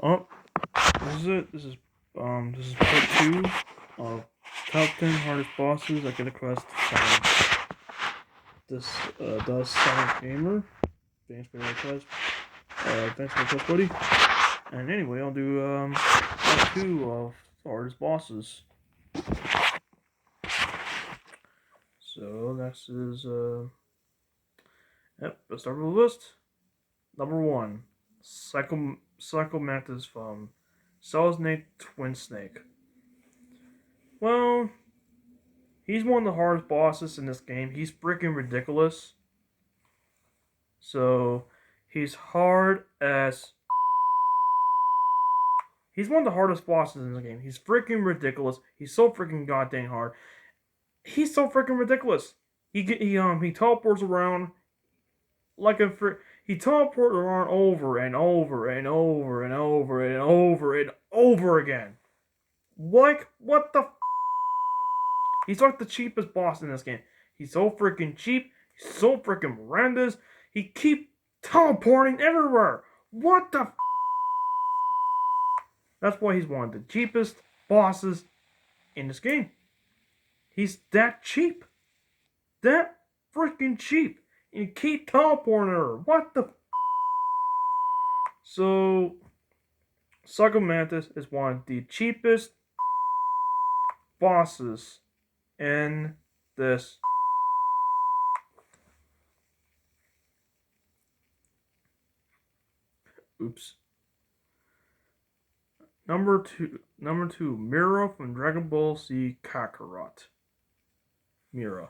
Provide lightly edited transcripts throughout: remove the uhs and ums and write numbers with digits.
Oh, this is it. This is part two of top 10 hardest bosses. I get a quest from this does Silent Gamer. Thanks for the request. Thanks for the request, buddy. And anyway, I'll do part two of the hardest bosses. So next is let's start with the list. Number one, Psycho Mantis from Snake Twin Snake. Well, he's one of the hardest bosses in this game. He's freaking ridiculous. So, he's hard as... He's one of the hardest bosses in the game. He's freaking ridiculous. He's so freaking goddamn hard. He's so freaking ridiculous. He teleports around like a he teleports around over and over and over and over and over and over again. Like, what the He's like the cheapest boss in this game. He's so freaking cheap. He's so freaking horrendous. He keeps teleporting everywhere. What the That's why he's one of the cheapest bosses in this game. He's that cheap. That freaking cheap. And you keep teleporting her. What the So, Psycho Mantis is one of the cheapest bosses in this. Oops. Number two, Mira from Dragon Ball Z Kakarot. Mira.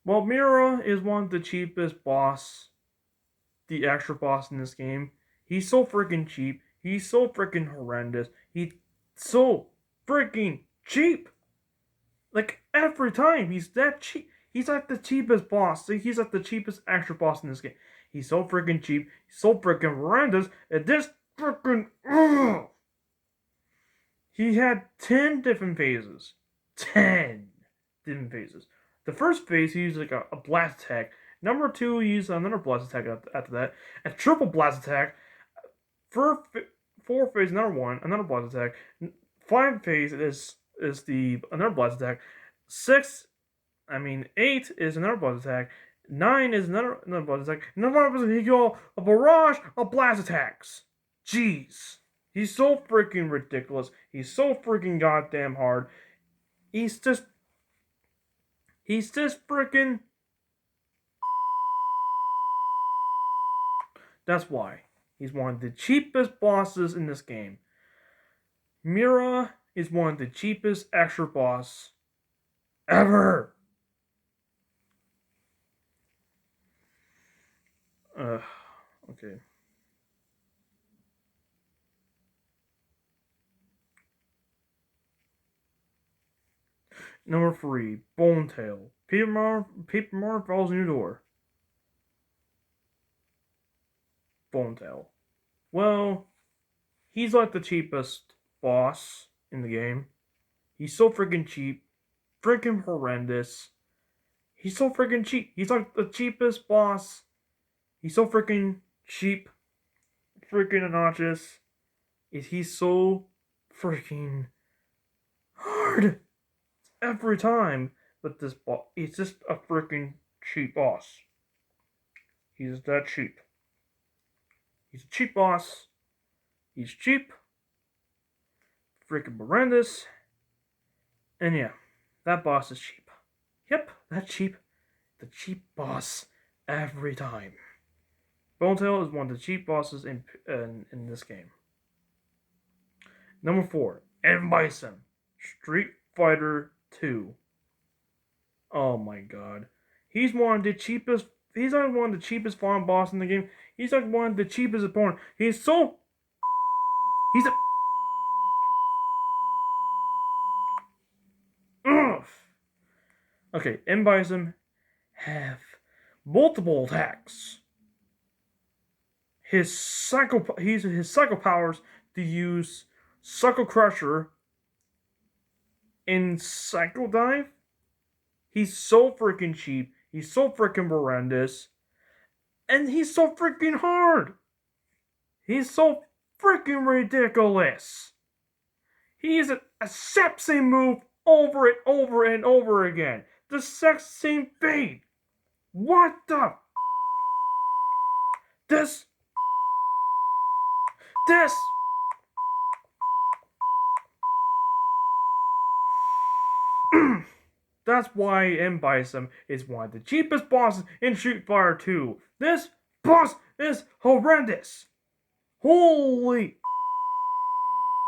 Well, Mira is one of the cheapest the extra boss in this game. He's so freaking cheap. He's so freaking horrendous. He's so freaking cheap. Like, every time, he's that cheap. He's like the cheapest boss. He's like the cheapest extra boss in this game. He's so freaking cheap. He's so freaking horrendous. And this freaking... He had 10 different phases. 10 different phases. The first phase, he used like a blast attack. Number 2, he used another blast attack after that. A triple blast attack. 4 phase, another one, another blast attack. 5 phase is another blast attack. 8 is another blast attack. 9 is another blast attack. He got a barrage of blast attacks. Jeez. He's so freaking ridiculous. He's so freaking goddamn hard. He's just freaking... That's why. He's one of the cheapest bosses in this game. Mira is one of the cheapest extra boss ever. Okay. Number 3, Bone Tail. Paper Mario falls in your door. Bone Tail. Well, he's like the cheapest boss in the game. He's so freaking cheap. Freaking horrendous. He's so freaking cheap. He's like the cheapest boss. He's so freaking cheap. Freaking obnoxious. He's so freaking hard. Every time, but this boss, he's just a freaking cheap boss. He's that cheap. He's a cheap boss. He's cheap. Freaking horrendous. And yeah, that boss is cheap. Yep, that cheap. The cheap boss every time. Bone Tail is one of the cheap bosses in this game. Number 4, M. Bison. Street Fighter 2. Oh my god. He's one of the cheapest. He's like one of the cheapest farm boss in the game. He's like one of the cheapest opponent. He's a... Ugh. Okay, M. Bison have multiple attacks. His psycho powers to use Psycho Crusher in Psycho Dive. He's so freaking cheap. He's so freaking horrendous. And he's so freaking hard. He's so freaking ridiculous. He is a same move over and over and over again. The exact same thing. What the? This. That's why M. Bison is one of the cheapest bosses in Street Fighter 2. This boss is horrendous. Holy.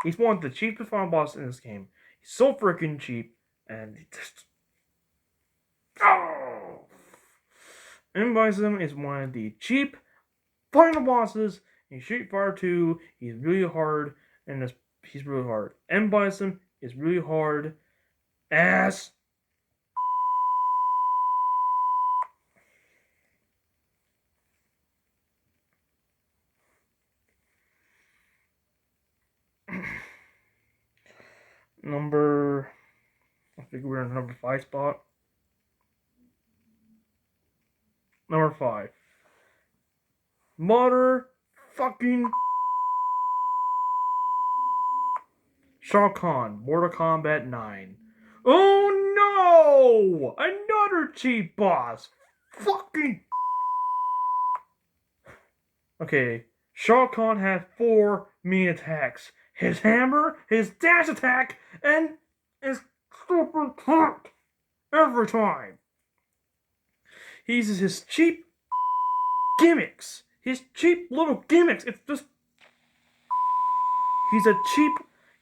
He's one of the cheapest final bosses in this game. He's so freaking cheap. And he just. Oh! M. Bison is one of the cheap final bosses in Street Fighter 2. He's really hard. And he's really hard. M. Bison is really hard. Ass. I think we're in the number 5 spot. Number 5. Mother fucking Shao Kahn, Mortal Kombat 9. Oh no! Another cheap boss! Fucking. Okay, Shao Kahn has 4 main attacks. His hammer, his dash attack, and his super pump every time. He uses his cheap gimmicks. His cheap little gimmicks. It's just.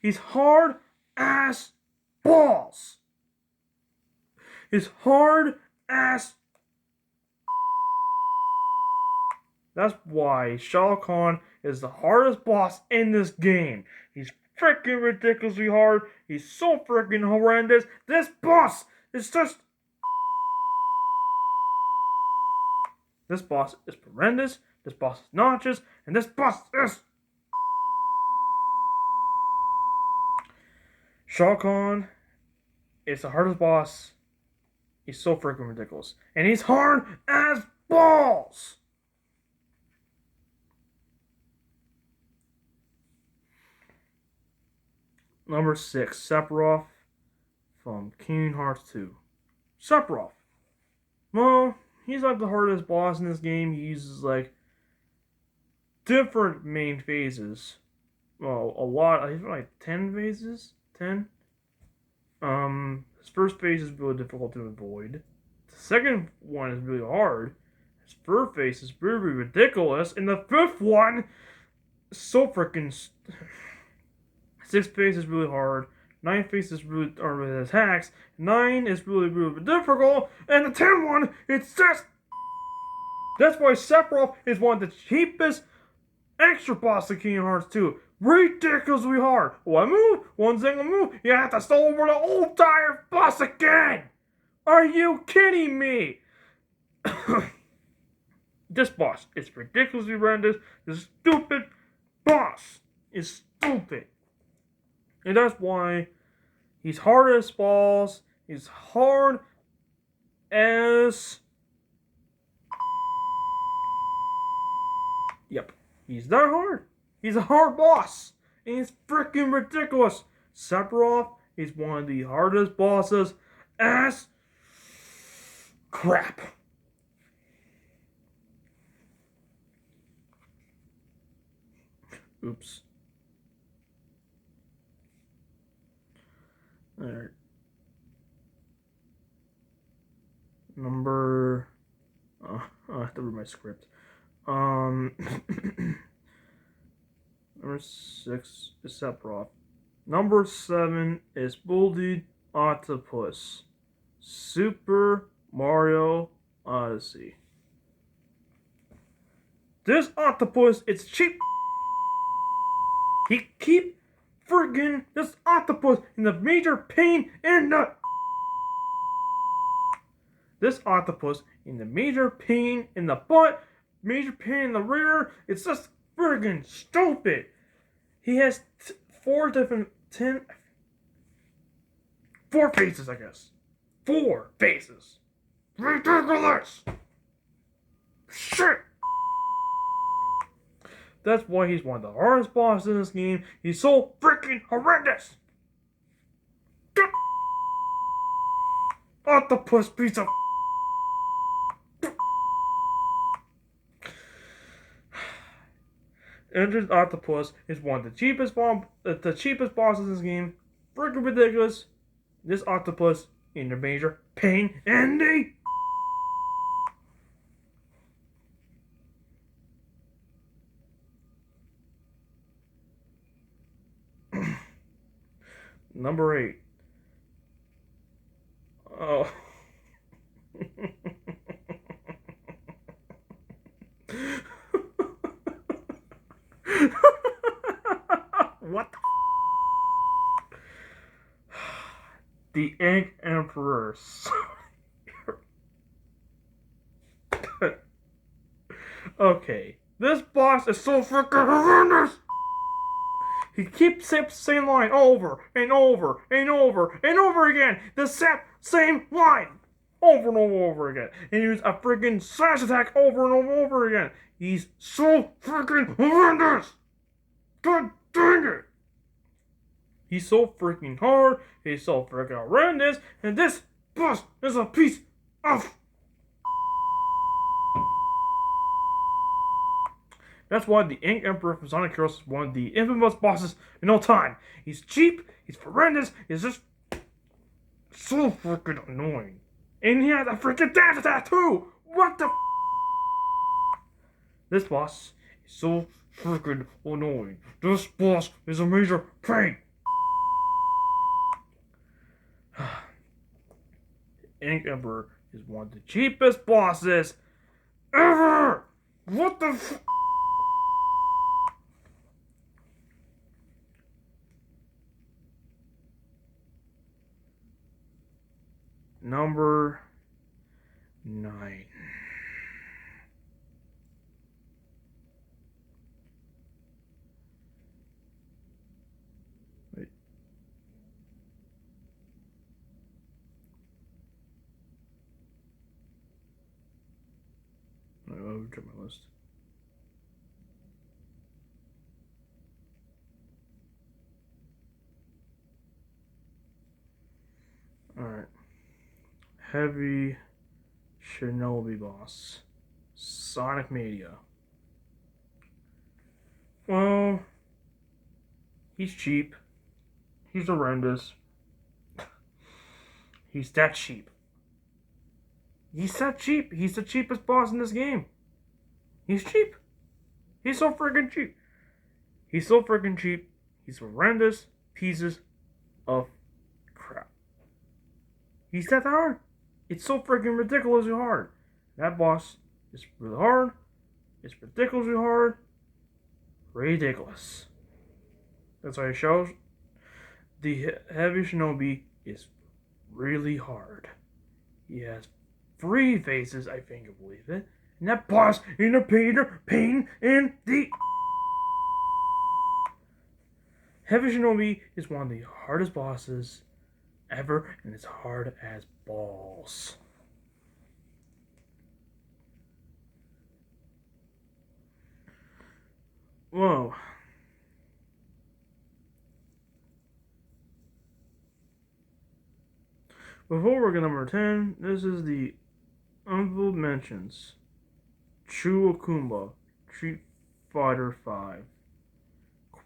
He's hard ass balls. His hard ass. That's why Shao Kahn is the hardest boss in this game. He's freaking ridiculously hard. He's so freaking horrendous. This boss is just. This boss is horrendous. This boss is nauseous. And this boss is. Shao Kahn is the hardest boss. He's so freaking ridiculous. And he's hard as balls. Number 6, Sephiroth from Kingdom Hearts 2. Sephiroth. Well, he's like the hardest boss in this game. He uses like different main phases. Well, a lot. I think like 10 phases. 10. His first phase is really difficult to avoid. The second one is really hard. His third phase is really ridiculous, and the fifth one is so freaking. Sixth phase is really hard. Ninth phase is really hard with attacks. 9 is really difficult, and the 10th one, it's just. That's why Sephiroth is one of the cheapest extra boss in Kingdom Hearts 2. Ridiculously hard. One single move, you have to start over the whole entire boss again. Are you kidding me? This boss is ridiculously horrendous. This stupid boss is stupid. And that's why he's hard as balls. He's hard as. Yep. He's that hard. He's a hard boss. And he's freaking ridiculous. Sephiroth is one of the hardest bosses as crap. Oops. Alright. Number. I have to read my script. Number 6 is Sephiroth. Number 7 is Bullied Octopus. Super Mario Odyssey. This octopus is cheap. He keep friggin' this octopus in the major pain in the. This octopus in the major pain in the butt, major pain in the rear. It's just friggin' stupid. He has 4 faces, I guess. 4 faces. Ridiculous. Shit. That's why he's one of the hardest bosses in this game. He's so freaking horrendous. Octopus piece of. Endless Octopus is one of the cheapest bosses in this game. Freaking ridiculous. This octopus in a major pain in the. Number 8. Oh. What the Ink Emperor. Okay, this boss is so freaking horrendous. He keeps the same line over and over and over and over again. The same line over and over again. And he uses a freaking slash attack over and over again. He's so freaking horrendous. God dang it. He's so freaking hard. He's so freaking horrendous. And this boss is a piece of. That's why the Ink Emperor from Sonic Heroes is one of the infamous bosses in all time. He's cheap, he's horrendous, he's just so freaking annoying. And he has a freaking dash attack too! What the This boss is so freaking annoying. This boss is a major pain. Ink Emperor is one of the cheapest bosses ever! What the Number 9. Wait. I'll check my list. Alright. Heavy Shinobi boss. Sonic Mania. Well, he's cheap. He's horrendous. He's that cheap. He's that cheap. He's the cheapest boss in this game. He's cheap. He's so freaking cheap. He's so freaking cheap. He's horrendous pieces of crap. He's that hard. It's so freaking ridiculously hard. That boss is really hard. It's ridiculously hard. Ridiculous. That's why it shows the Heavy Shinobi is really hard. He has 3 faces, I think, I believe it. And that boss in a pain in the. Heavy Shinobi is one of the hardest bosses ever, and it's hard as balls. Whoa. Before we get number 10, this is the honorable mentions. Chu Okumba, Street Fighter V.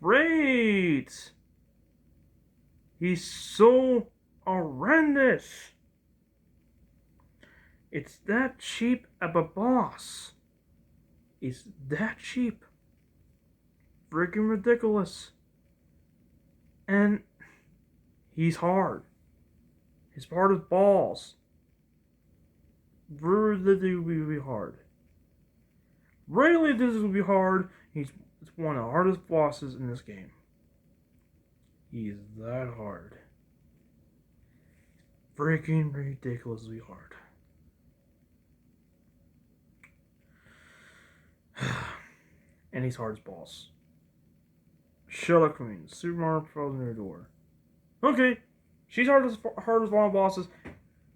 Great! He's so horrendous. It's that cheap of a boss. It's that cheap. Freaking ridiculous. And he's hard. His part is balls. Really hard. Really, this will be hard. It's one of the hardest bosses in this game. He is that hard. Freaking ridiculously hard. And he's hard as balls. Shelly Queen, Super Mario Frozen New Door. Okay, she's hard as one of the bosses.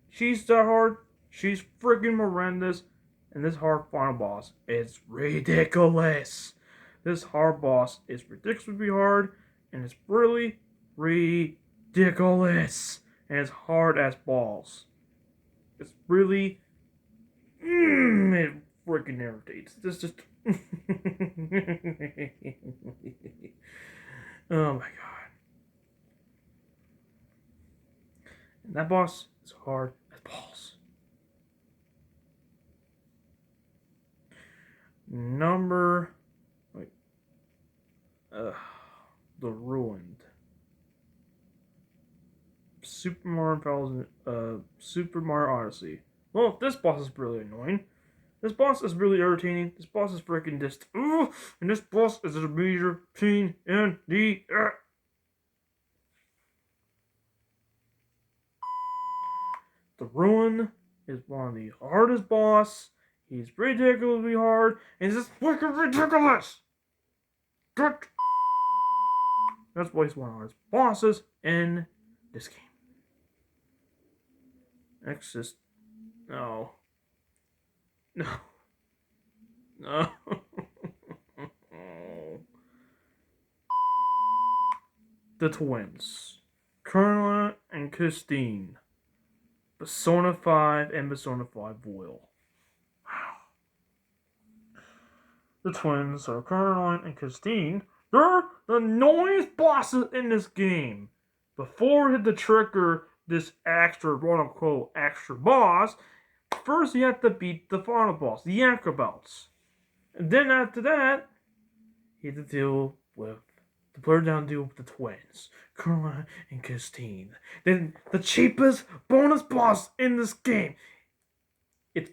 She's that hard. She's freaking horrendous. And this hard final boss is ridiculous. this hard boss is ridiculously hard, and it's really ridiculous, and it's hard as balls. It's really, it freaking irritates. This just, oh my god, and that boss is hard as balls. Number, wait, the Ruined. Super Mario Odyssey. Well, this boss is really annoying. This boss is really irritating. This boss is freaking just and this boss is a major pain in the The Ruin is one of the hardest boss. He's ridiculously hard, and it's just freaking ridiculous. That's why he's one of the hardest bosses in this game. Exist. No. No. No. The twins. Carla and Christine. Persona 5 and Persona 5 Royal. The twins are Caroline and Christine. They're the noisiest bosses in this game. Before you hit the trigger this extra, quote unquote, extra boss, first you have to beat the final boss, the Acrobats. And then after that, you have to deal with the player down deal with the twins, Caroline and Christine. Then the cheapest bonus boss in this game. It's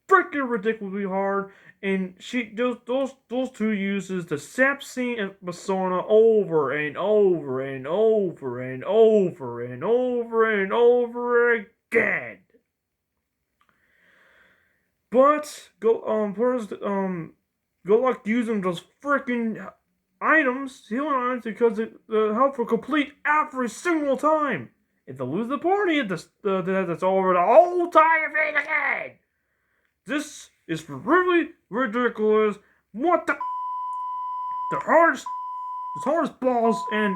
freaking ridiculously hard, and those two uses the sap scene and persona over and over and over and over and over and over again. But good luck using those freaking items, healing items, because it help for complete every single time. If they lose the party, that's over the whole time again. This is really ridiculous. What the hardest balls, and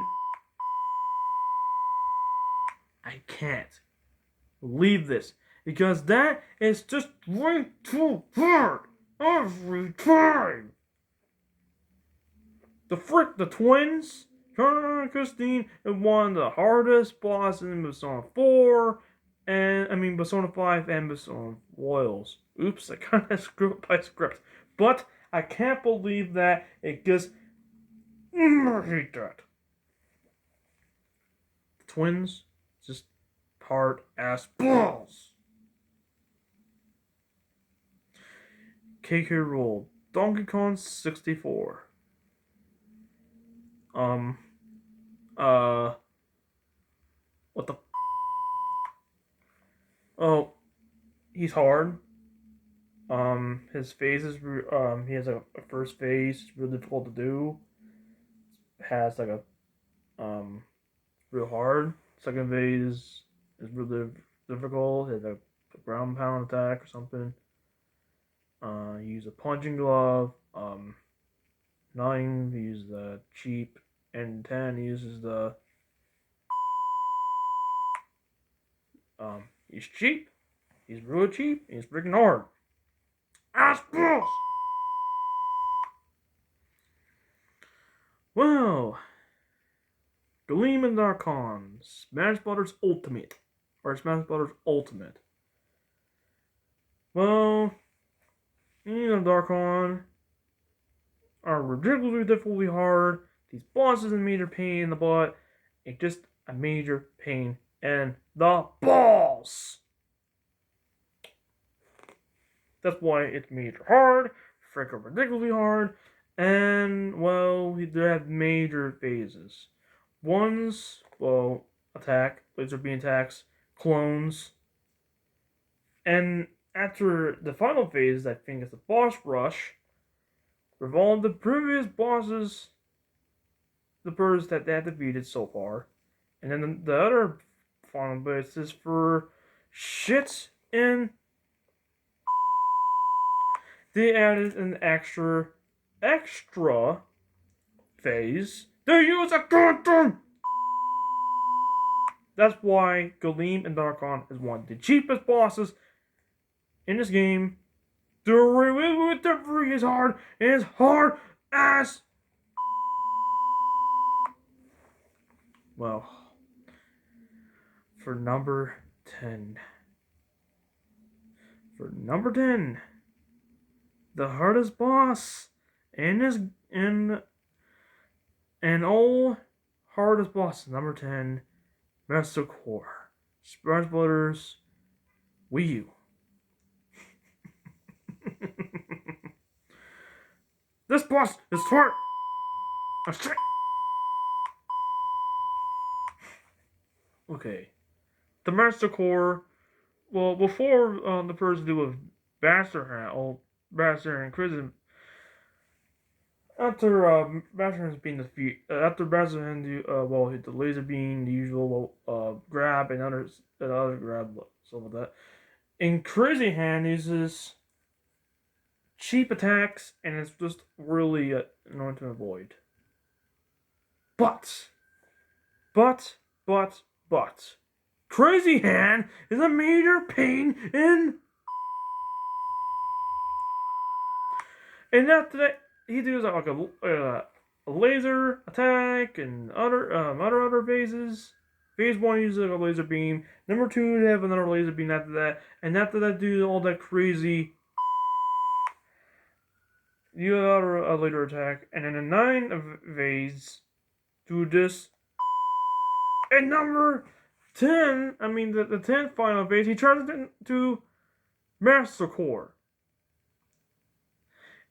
I can't believe this because that is just way too hard every time. The twins, Turner and Christine, is one of the hardest bosses in Persona 4, Persona 5 and Persona Royals. Oops, I kind of screwed up my script. But I can't believe that it just. I hate that. The twins, just hard ass balls. KK Roll, Donkey Kong 64. What the? Oh, he's hard. His phase is he has a first phase. It's really difficult to do. Has like a real hard. Second phase is really difficult. He has a ground pound attack or something. You use a punching glove. 9 uses the cheap, and 10 uses the he's cheap. He's really cheap. He's freaking hard. Ass balls. Well, Gleam and Darkon, Smash Brothers Ultimate, or Smash Brothers Ultimate. Well, Gleam and Darkon are ridiculously difficultly hard. These bosses are a major pain in the butt. It's just a major pain in the balls. That's why it's major hard, freaking ridiculously hard, and well, they have major phases. One's, well, attack, laser beam attacks, clones, and after the final phase, I think it's the boss rush, with all the previous bosses, the birds that they have defeated so far, and then the other final bits is for shits in. They added an extra phase, they use a goddamn. That's why Galeem and Darkon is one of the cheapest bosses in this game. The with the free is hard, and it's hard as. Well, for number 10. For number 10, the hardest boss in this in all hardest boss, number 10, Master Core, Smash Brothers, Wii U. This boss is hard. Okay, the Master Core. Well, before the person do with Bastard and Crimson, after Bastard has been defeated, after Bastard and hit the laser beam, the usual grab and other grab stuff like that. And Crazy Hand uses cheap attacks, and it's just really annoying to avoid. But, Crazy Hand is a major pain in. And after that, he does like a laser attack and other phases. Phase 1 uses like a laser beam. Number 2, they have another laser beam after that. And after that, do all that crazy. You have a later attack. And then the 9 phase, do this. And number 10, I mean the 10th final phase, he turns it into Master Core.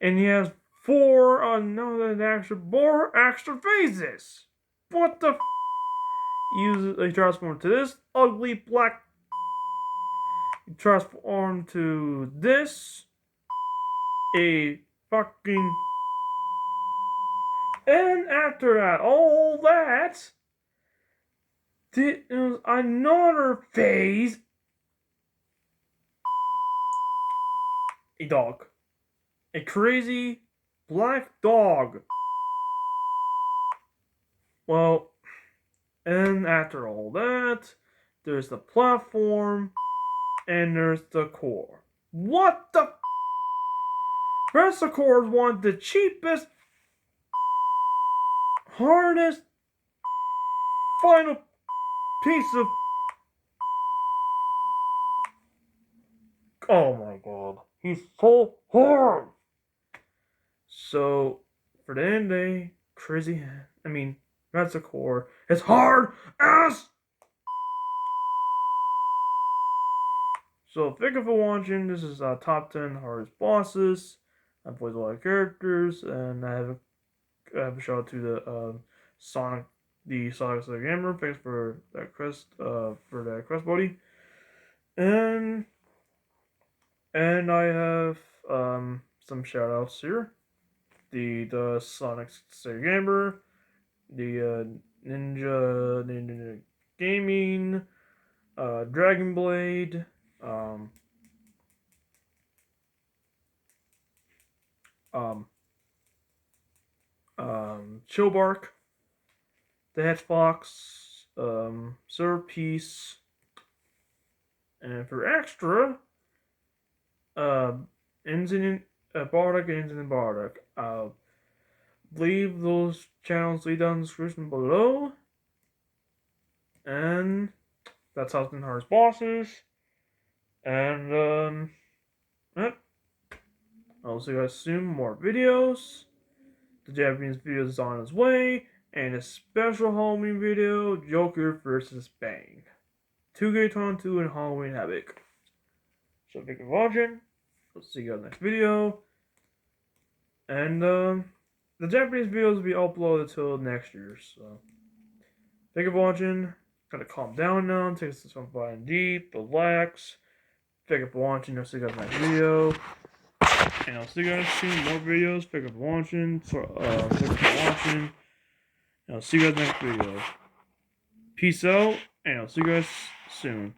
And he has 4 extra phases. What the he transforms to this ugly black. He transforms to this. A fucking. And after that, all that. There's another phase. A dog. A crazy black dog. Well, and after all that, there's the platform, and there's the core. What the? Master Core is one of the cheapest, hardest, final piece of. Oh my god, he's so hard. So, for the end of the day, Master Core is hard as. So, thank you for watching. This is top 10 hardest bosses. I've voiced a lot of characters, and I have a shout out to the Sonic Gamer. Thanks for that crest buddy. And I have some shout outs here. The Sonic Gamer, the Ninja Gaming, Dragon Blade, Chillbark, the Hedgefox, Sir Peace, and for extra, Incident Bardock and Incident Bardock. I'll leave those channels down in the description below. And that's how the hardest bosses. And I'll see you guys soon. More videos. The Japanese video is on its way. And a special Halloween video, Joker vs. Bang. 2K22 and Halloween Havoc. So thank you for watching. I'll see you guys next video. And the Japanese videos will be uploaded till next year. So thank you for watching. Gotta calm down now. Take some fine deep. Relax. Thank you for watching. I'll see you guys next video. And I'll see you guys soon. More videos. Thank you for watching. Thank you for watching. And I'll see you guys next video. Peace out. And I'll see you guys soon.